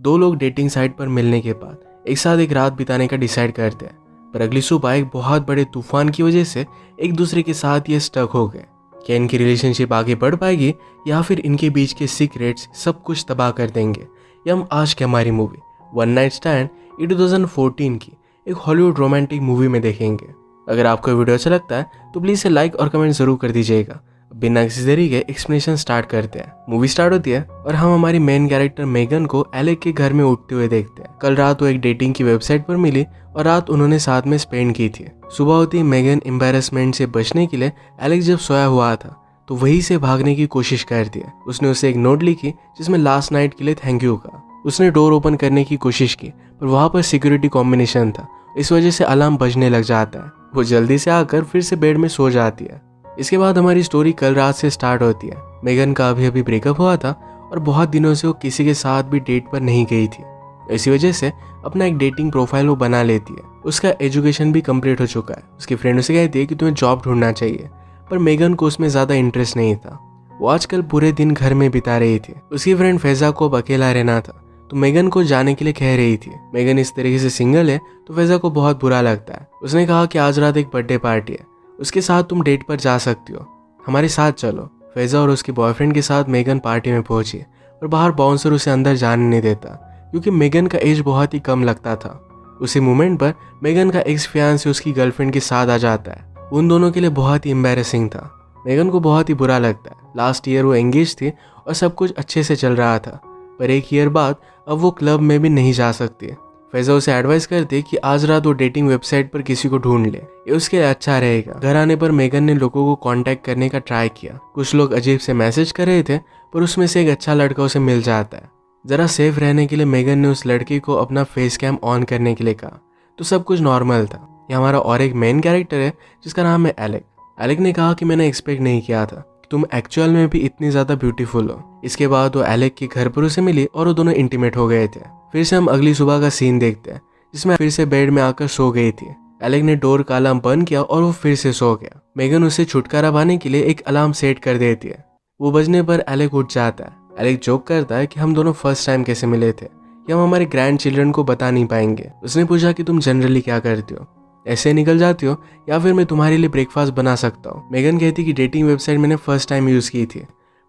दो लोग dating site पर मिलने के बाद एक साथ एक रात बिताने का डिसाइड करते हैं, पर अगली सुबह एक बहुत बड़े तूफान की वजह से एक दूसरे के साथ ये स्टक हो गए। क्या इनकी रिलेशनशिप आगे बढ़ पाएगी या फिर इनके बीच के सीक्रेट्स सब कुछ तबाह कर देंगे? ये हम आज की हमारी मूवी वन नाइट स्टैंड ये 2014 की एक हॉलीवुड रोमांटिक मूवी में देखेंगे। अगर आपको वीडियो अच्छा लगता है तो प्लीज़ इसे लाइक और कमेंट जरूर कर दीजिएगा। बिना किसी देरी के एक्सप्लेनेशन स्टार्ट करते हैं। मूवी स्टार्ट होती है और हम हमारी मेन कैरेक्टर मेगन को एलेक के घर में उठते हुए देखते हैं। कल रात वो एक डेटिंग की वेबसाइट पर मिली और रात उन्होंने साथ में स्पेंड की थी। सुबह होती ही मेगन एम्बैरेसमेंट से बचने के लिए एलेक जब सोया हुआ था तो वहीं से भागने की कोशिश करती है। उसने उसे एक नोट लिखी जिसमें लास्ट नाइट के लिए थैंक यू का। उसने डोर ओपन करने की कोशिश की पर वहां पर सिक्योरिटी कॉम्बिनेशन था, इस वजह से अलार्म बजने लग जाता है। वो जल्दी से आकर फिर से बेड में सो जाती है। इसके बाद हमारी स्टोरी कल रात से स्टार्ट होती है। मेगन का अभी अभी ब्रेकअप हुआ था और बहुत दिनों से वो किसी के साथ भी डेट पर नहीं गई थी। इसी वजह से अपना एक डेटिंग प्रोफाइल वो बना लेती है। उसका एजुकेशन भी कंप्लीट हो चुका है। उसकी फ्रेंड उसे कहती है कि तुम्हें जॉब ढूंढना चाहिए, पर मेगन को उसमें ज़्यादा इंटरेस्ट नहीं था। वो आजकल पूरे दिन घर में बिता रही थी। उसकी फ्रेंड फैज़ा को अब अकेला रहना था तो मेगन को जाने के लिए कह रही थी। मेगन इस तरीके से सिंगल है तो फैज़ा को बहुत बुरा लगता है। उसने कहा कि आज रात एक बर्थडे पार्टी है, उसके साथ तुम डेट पर जा सकती हो, हमारे साथ चलो। फैज़ा और उसके बॉयफ्रेंड के साथ मेगन पार्टी में पहुंची और बाहर बाउंसर उसे अंदर जाने नहीं देता क्योंकि मेगन का एज बहुत ही कम लगता था। उसी मोमेंट पर मेगन का एक्स फियांसे उसकी गर्लफ्रेंड के साथ आ जाता है। उन दोनों के लिए बहुत ही एम्बैरेसिंग था। मेगन को बहुत ही बुरा लगता है। लास्ट ईयर वो एंगेज थी और सब कुछ अच्छे से चल रहा था, पर एक ईयर बाद अब वो क्लब में भी नहीं जा सकती। फैज़ा उसे एडवाइस करती कि आज रात वो डेटिंग वेबसाइट पर किसी को ढूंढ ले, ये उसके लिए अच्छा रहेगा। घर आने पर मेगन ने लोगों को कांटेक्ट करने का ट्राई किया। कुछ लोग अजीब से मैसेज कर रहे थे पर उसमें से एक अच्छा लड़का उसे मिल जाता है। जरा सेफ रहने के लिए मेगन ने उस लड़के को अपना फेस कैम ऑन करने के लिए कहा तो सब कुछ नॉर्मल था। ये हमारा और एक मेन कैरेक्टर है जिसका नाम है एलेक। एलेक ने कहा कि मैंने एक्सपेक्ट नहीं किया था कि तुम एक्चुअल में भी इतनी ज्यादा ब्यूटीफुल हो। इसके बाद वो एलेक के घर पर उसे मिली और वो दोनों इंटीमेट हो गए थे। फिर से हम अगली सुबह का सीन देखते हैं जिसमें फिर से बेड में आकर सो गई थी। एलेक ने डोर का अलार्म बंद किया और वो फिर से सो गया। मेगन उसे छुटकारा पाने के लिए एक अलार्म सेट कर देती है। वो बजने पर एलेक उठ जाता है। एलेक जोक करता है कि हम दोनों फर्स्ट टाइम कैसे मिले थे, कि हम हमारे ग्रैंड चिल्ड्रन को बता नहीं पाएंगे। उसने पूछा कि तुम जनरली क्या करती हो, ऐसे निकल जाती हो या फिर मैं तुम्हारे लिए ब्रेकफास्ट बना सकता हूँ। मेगन कहती कि डेटिंग वेबसाइट मैंने फर्स्ट टाइम यूज़ की थी,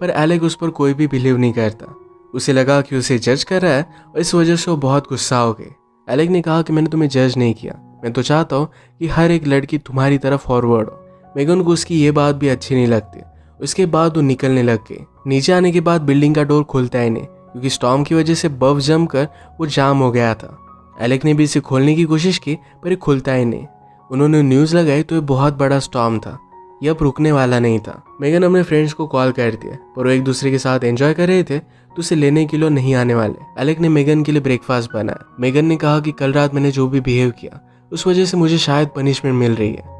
पर एलेक उस पर कोई भी बिलीव नहीं करता। उसे लगा कि उसे जज कर रहा है और इस वजह से वो बहुत गुस्सा हो गई। एलेक ने कहा कि मैंने तुम्हें जज नहीं किया, मैं तो चाहता हूँ कि हर एक लड़की तुम्हारी तरफ फॉरवर्ड हो। मेगन को उसकी ये बात भी अच्छी नहीं लगती। उसके बाद वो निकलने लग गई। नीचे आने के बाद बिल्डिंग का डोर खुलता ही नहीं क्योंकि स्टॉर्म की वजह से बर्फ जम कर वो जाम हो गया था। एलेक ने भी इसे खोलने की कोशिश की पर ये खुलता ही नहीं। उन्होंने न्यूज़ लगाई तो ये बहुत बड़ा स्टॉर्म था, ये अब रुकने वाला नहीं था। मेगन अपने फ्रेंड्स को कॉल करती है पर वो एक दूसरे के साथ एंजॉय कर रहे थे तो उसे लेने के लिए नहीं आने वाले। एलेक ने मेगन के लिए ब्रेकफास्ट बनाया। मेगन ने कहा कि कल रात मैंने जो भी बिहेव किया उस वजह से मुझे शायद पनिशमेंट मिल रही है।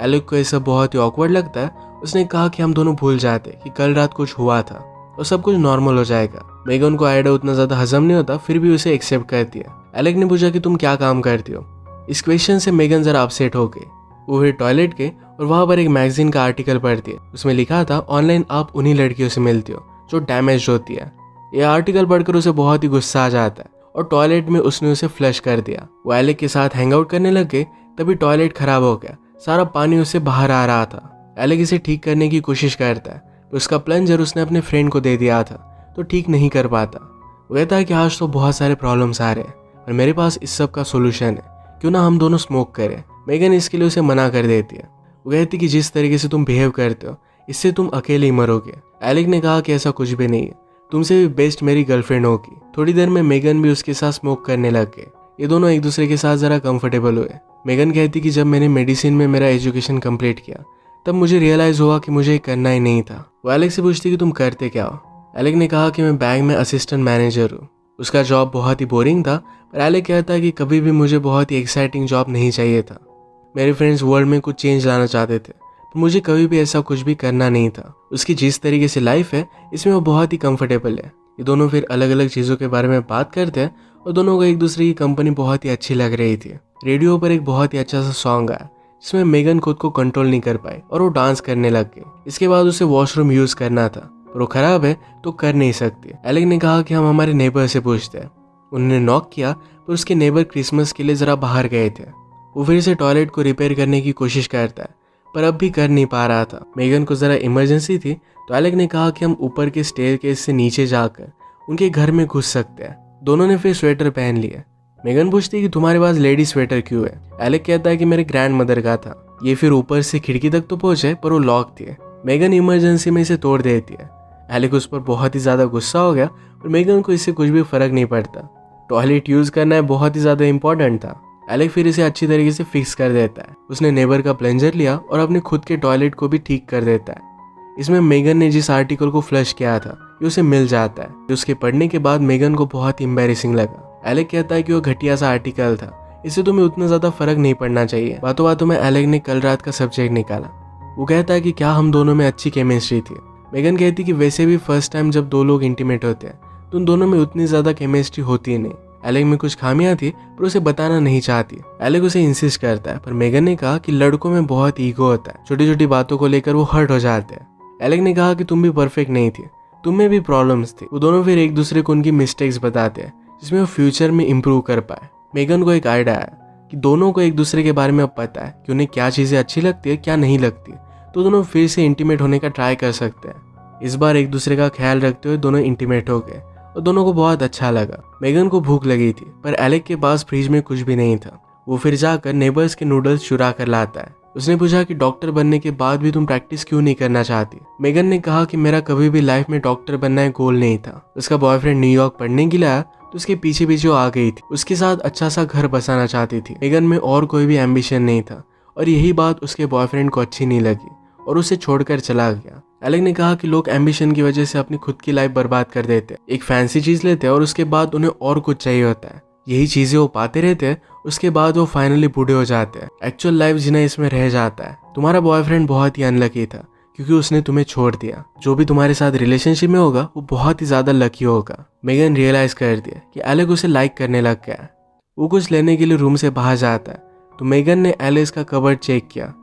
एलेक को ये सब बहुत ही ऑकवर्ड लगता है। उसने कहा कि हम दोनों भूल जाते कि कल रात कुछ हुआ था और सब कुछ नॉर्मल हो जाएगा। मेगन को आइडिया उतना ज्यादा हजम नहीं होता फिर भी उसे एक्सेप्ट करती है। एलेक ने पूछा कि तुम क्या काम करती हो। इस क्वेश्चन से मेगन जरा अपसेट हो गई। वो फिर टॉयलेट गई और वहां पर एक मैगजीन का आर्टिकल पढ़ती है। उसमें लिखा था ऑनलाइन आप उन्हीं लड़कियों से मिलती हो जो डैमेज होती है। यह आर्टिकल पढ़कर उसे बहुत ही गुस्सा आ जाता है और टॉयलेट में उसने उसे फ्लश कर दिया। वो एलेक के साथ हैंग आउट करने लग गए तभी टॉयलेट खराब हो गया। सारा पानी उससे बाहर आ रहा था। एलेक इसे ठीक करने की कोशिश करता है तो उसका प्लंजर उसने अपने फ्रेंड को दे दिया था तो ठीक नहीं कर पाता। वो कहता है कि आज तो बहुत सारे प्रॉब्लम्स आ रहे हैं और मेरे पास इस सब का सोल्यूशन है, क्यों ना हम दोनों स्मोक करें। मेगन इसके लिए उसे मना कर देती है। वो कहती कि जिस तरीके से तुम बिहेव करते हो इससे तुम अकेले ही मरोगे। एलेक ने कहा कि ऐसा कुछ भी नहीं है, तुमसे भी बेस्ट मेरी गर्लफ्रेंड होगी। थोड़ी देर में मेगन भी उसके साथ स्मोक करने लग गए। ये दोनों एक दूसरे के साथ जरा कंफर्टेबल हुए। मेगन कहती कि जब मैंने मेडिसिन में मेरा एजुकेशन कंप्लीट किया तब मुझे रियलाइज हुआ कि मुझे करना ही नहीं था। वो एलेक से पूछती कि तुम करते क्या हो। एलेक ने कहा कि मैं बैंक में असिस्टेंट मैनेजर हूँ। उसका जॉब बहुत ही बोरिंग था पर एलेक कहता है कि कभी भी मुझे बहुत ही एक्साइटिंग जॉब नहीं चाहिए था। मेरे फ्रेंड्स वर्ल्ड में कुछ चेंज लाना चाहते थे पर मुझे कभी भी ऐसा कुछ भी करना नहीं था। उसकी जिस तरीके से लाइफ है इसमें वो बहुत ही कंफर्टेबल है। ये दोनों फिर अलग अलग चीज़ों के बारे में बात करते हैं और दोनों को एक दूसरे की कंपनी बहुत ही अच्छी लग रही थी। रेडियो पर एक बहुत ही अच्छा सा सॉन्ग आया जिसमें मेगन खुद को कंट्रोल नहीं कर पाई और वो डांस करने लग गई। इसके बाद उसे वॉशरूम यूज करना था पर वो खराब है तो कर नहीं सकती। एलेक ने कहा कि हम हमारे नेबर से पूछते हैं। उन्होंने नॉक किया पर उसके नेबर क्रिसमस के लिए ज़रा बाहर गए थे। वो फिर से टॉयलेट को रिपेयर करने की कोशिश करता है पर अब भी कर नहीं पा रहा था। मेगन को ज़रा इमरजेंसी थी तो एलेक ने कहा कि हम ऊपर के स्टेयरकेस से नीचे जाकर उनके घर में घुस सकते हैं। दोनों ने फिर स्वेटर पहन लिया। मेगन पूछती है कि तुम्हारे पास लेडी स्वेटर क्यों है। एलेक कहता है कि मेरे ग्रैंड मदर का था। ये फिर ऊपर से खिड़की तक तो पहुंचे पर वो लॉक थी। मेगन इमरजेंसी में इसे तोड़ देती है। एलेक उस पर बहुत ही ज़्यादा गुस्सा हो गया और मेगन को इससे कुछ भी फर्क नहीं पड़ता। टॉयलेट यूज़ करना है बहुत ही ज़्यादा इंपॉर्टेंट था। एलेक फिर इसे अच्छी तरीके से फिक्स कर देता है। उसने नेबर का प्लंजर लिया और अपने खुद के टॉयलेट को भी ठीक कर देता है। इसमें मेगन ने जिस आर्टिकल को फ्लश किया था ये उसे मिल जाता है। उसके पढ़ने के बाद मेगन को बहुत एम्बैरेसिंग लगा। एलेक कहता है कि वो घटिया सा आर्टिकल था, इससे तुम्हें उतना ज़्यादा फर्क नहीं पड़ना चाहिए। बातों बातों में एलेक ने कल रात का सब्जेक्ट निकाला। वो कहता है कि क्या हम दोनों में अच्छी केमिस्ट्री थी। मेगन कहती कि वैसे भी फर्स्ट टाइम जब दो लोग इंटीमेट होते हैं तो उन दोनों में उतनी ज़्यादा केमिस्ट्री होती ही नहीं। एलेक में कुछ खामियां थी पर उसे बताना नहीं चाहती। एलेक उसे इंसिस्ट करता है पर मेगन ने कहा कि लड़कों में बहुत ईगो होता है, छोटी छोटी बातों को लेकर वो हर्ट हो जाते हैं। एलेक ने कहा कि तुम भी परफेक्ट नहीं थी, तुम में भी प्रॉब्लम्स थी। वो दोनों फिर एक दूसरे को उनकी मिस्टेक्स बताते हैं जिसमें वो फ्यूचर में इम्प्रूव कर पाए। मेगन को एक आइडिया आया कि दोनों को एक दूसरे के बारे में अब पता है कि उन्हें क्या चीज़ें अच्छी लगती है क्या नहीं लगती, तो दोनों फिर से इंटीमेट होने का ट्राई कर सकते हैं। इस बार एक दूसरे का ख्याल रखते हुए दोनों इंटीमेट हो गए और दोनों को बहुत अच्छा लगा। मेगन को भूख लगी थी पर एलेक के पास फ्रिज में कुछ भी नहीं था। वो फिर जाकर नेबर्स के नूडल्स चुरा कर लाता है। उसने पूछा कि डॉक्टर बनने के बाद भी तुम प्रैक्टिस क्यों नहीं करना चाहती। मेगन ने कहा कि मेरा कभी भी लाइफ में डॉक्टर बनना एक गोल नहीं था। उसका बॉयफ्रेंड न्यूयॉर्क पढ़ने के लिए आया तो उसके पीछे पीछे वो आ गई थी। उसके साथ अच्छा सा घर बसाना चाहती थी। मेगन में और कोई भी एम्बिशन नहीं था और यही बात उसके बॉयफ्रेंड को अच्छी नहीं लगी और उसे छोड़कर चला गया। एलेक ने कहा कि लोग एम्बिशन की वजह से अपनी खुद की लाइफ बर्बाद कर देते हैं। एक फैंसी चीज लेते हैं और उसके बाद उन्हें और कुछ चाहिए होता है। यही चीजें वो पाते रहते हैं, उसके बाद वो फाइनली बूढ़े हो जाते हैं। एक्चुअल लाइफ जिन्हें इसमें रह जाता है। तुम्हारा बॉयफ्रेंड बहुत ही अनलकी था क्योंकि उसने तुम्हें छोड़ दिया। जो भी तुम्हारे साथ रिलेशनशिप में होगा वो बहुत ही ज्यादा लकी होगा। मेगन रियलाइज कर दिया कि एलेक उसे लाइक करने लग गया है। वो कुछ लेने के लिए रूम से बाहर जाता है तो मेगन ने एलेक्स का कबर्ड चेक किया।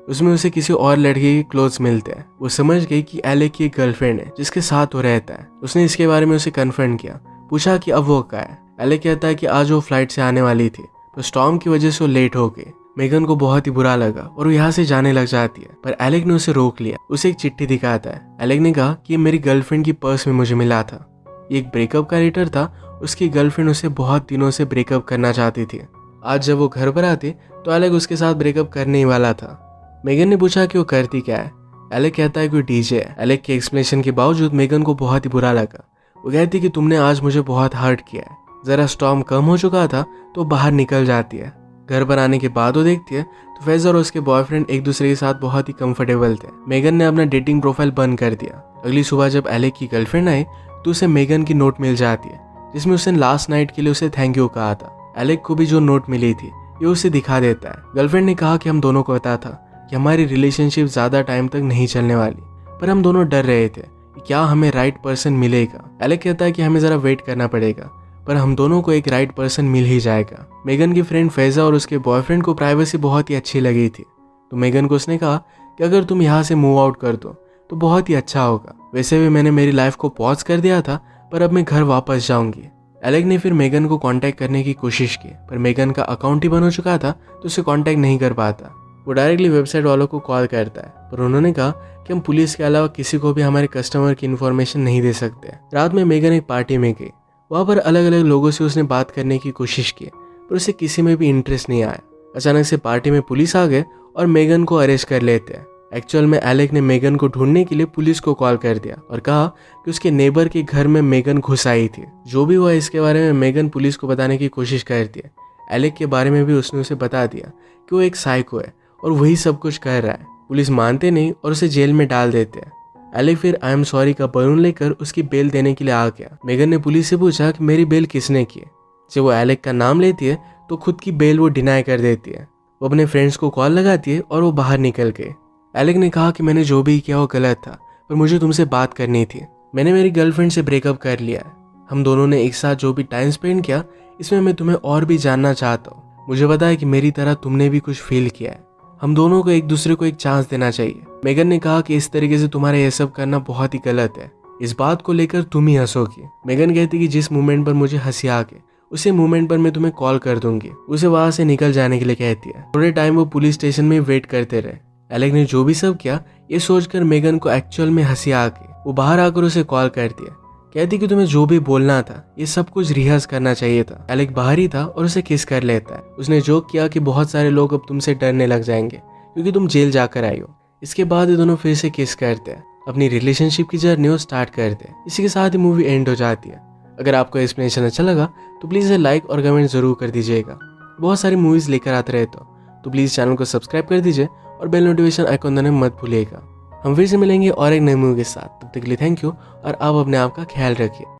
उसमें उसे किसी और लड़के के क्लोथ्स मिलते हैं। वो समझ गई कि एलेक की एक गर्लफ्रेंड है जिसके साथ वो रहता है। उसने इसके बारे में उसे कन्फर्म किया, पूछा कि अब वो कहाँ है। एलेक कहता है कि आज वो फ्लाइट से आने वाली थी तो स्टॉर्म की वजह से वो लेट हो गई। मेगन को बहुत ही बुरा लगा और वो यहाँ से जाने लग जाती है पर एलेक ने उसे रोक लिया। उसे एक चिट्ठी दिखाता है। एलेक ने कहा कि ये मेरी गर्लफ्रेंड की पर्स में मुझे मिला था। ये एक ब्रेकअप का लेटर था। उसकी गर्लफ्रेंड उसे बहुत दिनों से ब्रेकअप करना चाहती थी। आज जब वो घर पर आती तो एलेक उसके साथ ब्रेकअप करने ही वाला था। मेगन ने पूछा कि वो करती क्या है। एलेक कहता है कि वो डीजे है। एलेक के एक्सप्लेनेशन के बावजूद मेगन को बहुत ही बुरा लगा। वो कहती कि तुमने आज मुझे बहुत हर्ट किया है। जरा स्टॉर्म कम हो चुका था तो बाहर निकल जाती है। घर पर आने के बाद वो देखती है तो फेजर और उसके बॉयफ्रेंड एक दूसरे के साथ बहुत ही कंफर्टेबल थे। मेगन ने अपना डेटिंग प्रोफाइल बंद कर दिया। अगली सुबह जब एलेक की गर्लफ्रेंड आई तो उसे मेगन की नोट मिल जाती है जिसमें उसने लास्ट नाइट के लिए उसे थैंक यू कहा था। एलेक को भी जो नोट मिली थी ये उसे दिखा देता है। गर्लफ्रेंड ने कहा कि हम दोनों को पता था कि हमारी रिलेशनशिप ज़्यादा टाइम तक नहीं चलने वाली, पर हम दोनों डर रहे थे कि क्या हमें राइट पर्सन मिलेगा। एलेक कहता है कि हमें ज़रा वेट करना पड़ेगा पर हम दोनों को एक राइट पर्सन मिल ही जाएगा। मेगन की फ्रेंड फैजा और उसके बॉयफ्रेंड को प्राइवेसी बहुत ही अच्छी लगी थी तो मेगन को उसने कहा कि अगर तुम यहाँ से मूव आउट कर दो तो बहुत ही अच्छा होगा। वैसे भी मैंने मेरी लाइफ को पॉज कर दिया था पर अब मैं घर वापस जाऊंगी। एलेक ने फिर मेगन को कांटेक्ट करने की कोशिश की पर मेगन का अकाउंट ही बंद हो चुका था तो उसे कांटेक्ट नहीं कर पाता। वो डायरेक्टली वेबसाइट वालों को कॉल करता है पर उन्होंने कहा कि हम पुलिस के अलावा किसी को भी हमारे कस्टमर की इन्फॉर्मेशन नहीं दे सकते। रात में मेगन एक पार्टी में गई। वहाँ पर अलग अलग लोगों से उसने बात करने की कोशिश की पर उसे किसी में भी इंटरेस्ट नहीं आया। अचानक से पार्टी में पुलिस आ गए और मेगन को अरेस्ट कर लेते हैं। एक्चुअल में एलेक ने मेगन को ढूंढने के लिए पुलिस को कॉल कर दिया और कहा कि उसके नेबर के घर में मेगन घुस आई थी। जो भी हुआ इसके बारे में मेगन पुलिस को बताने की कोशिश करती है। एलेक के बारे में भी उसने उसे बता दिया कि वो एक साइको है और वही सब कुछ कर रहा है। पुलिस मानते नहीं और उसे जेल में डाल देते हैं। एलेक फिर आई एम सॉरी का बलून लेकर उसकी बेल देने के लिए आ गया। मेगन ने पुलिस से पूछा कि मेरी बेल किसने की है। जब वो एलेक का नाम लेती है तो खुद की बेल वो डिनाई कर देती है। वो अपने फ्रेंड्स को कॉल लगाती है और वो बाहर निकल गए। एलेक ने कहा कि मैंने जो भी किया वो गलत था पर मुझे तुमसे बात करनी थी। मैंने मेरी गर्लफ्रेंड से ब्रेकअप कर लिया है। हम दोनों ने एक साथ जो भी टाइम स्पेंड किया इसमें मैं तुम्हें और भी जानना चाहता हूँ। मुझे पता है कि मेरी तरह तुमने भी कुछ फील किया है। हम दोनों को एक दूसरे को एक चांस देना चाहिए। मेगन ने कहा कि इस तरीके से तुम्हारा यह सब करना बहुत ही गलत है। इस बात को लेकर तुम ही हंसोगी। मेगन कहती कि जिस मोमेंट पर मुझे हंसी आ गई उसे मूवमेंट पर मैं तुम्हें कॉल कर दूंगी। उसे वहां से निकल जाने के लिए कहती है। थोड़े टाइम वो पुलिस स्टेशन में वेट करते रहे। एलेक ने जो भी सब किया ये सोचकर मेगन को एक्चुअल में हंसी आ गई। वो बाहर आकर उसे कॉल करती है, कहती कि तुम्हें जो भी बोलना था ये सब कुछ रिहर्स करना चाहिए था। एलेक बाहर ही था और उसे किस कर लेता है। उसने जोक किया कि बहुत सारे लोग अब तुमसे डरने लग जाएंगे क्योंकि तुम जेल जाकर आई हो। इसके बाद ये दोनों फिर से किस करते हैं, अपनी रिलेशनशिप की जर्नी वो स्टार्ट करते हैं। इसी के साथ ही मूवी एंड हो जाती है। अगर आपको एक्सप्लेनेशन अच्छा लगा तो प्लीज़ इसे लाइक और कमेंट जरूर कर दीजिएगा। बहुत सारी मूवीज़ लेकर आते रहते हो तो प्लीज़ चैनल को सब्सक्राइब कर दीजिए और बेल नोटिफिकेशन आइकॉन दबाना मत भूलिएगा। हम फिर से मिलेंगे और एक नई मूवी के साथ। तब तक के लिए थैंक यू और आप अपने आप का ख्याल रखिए।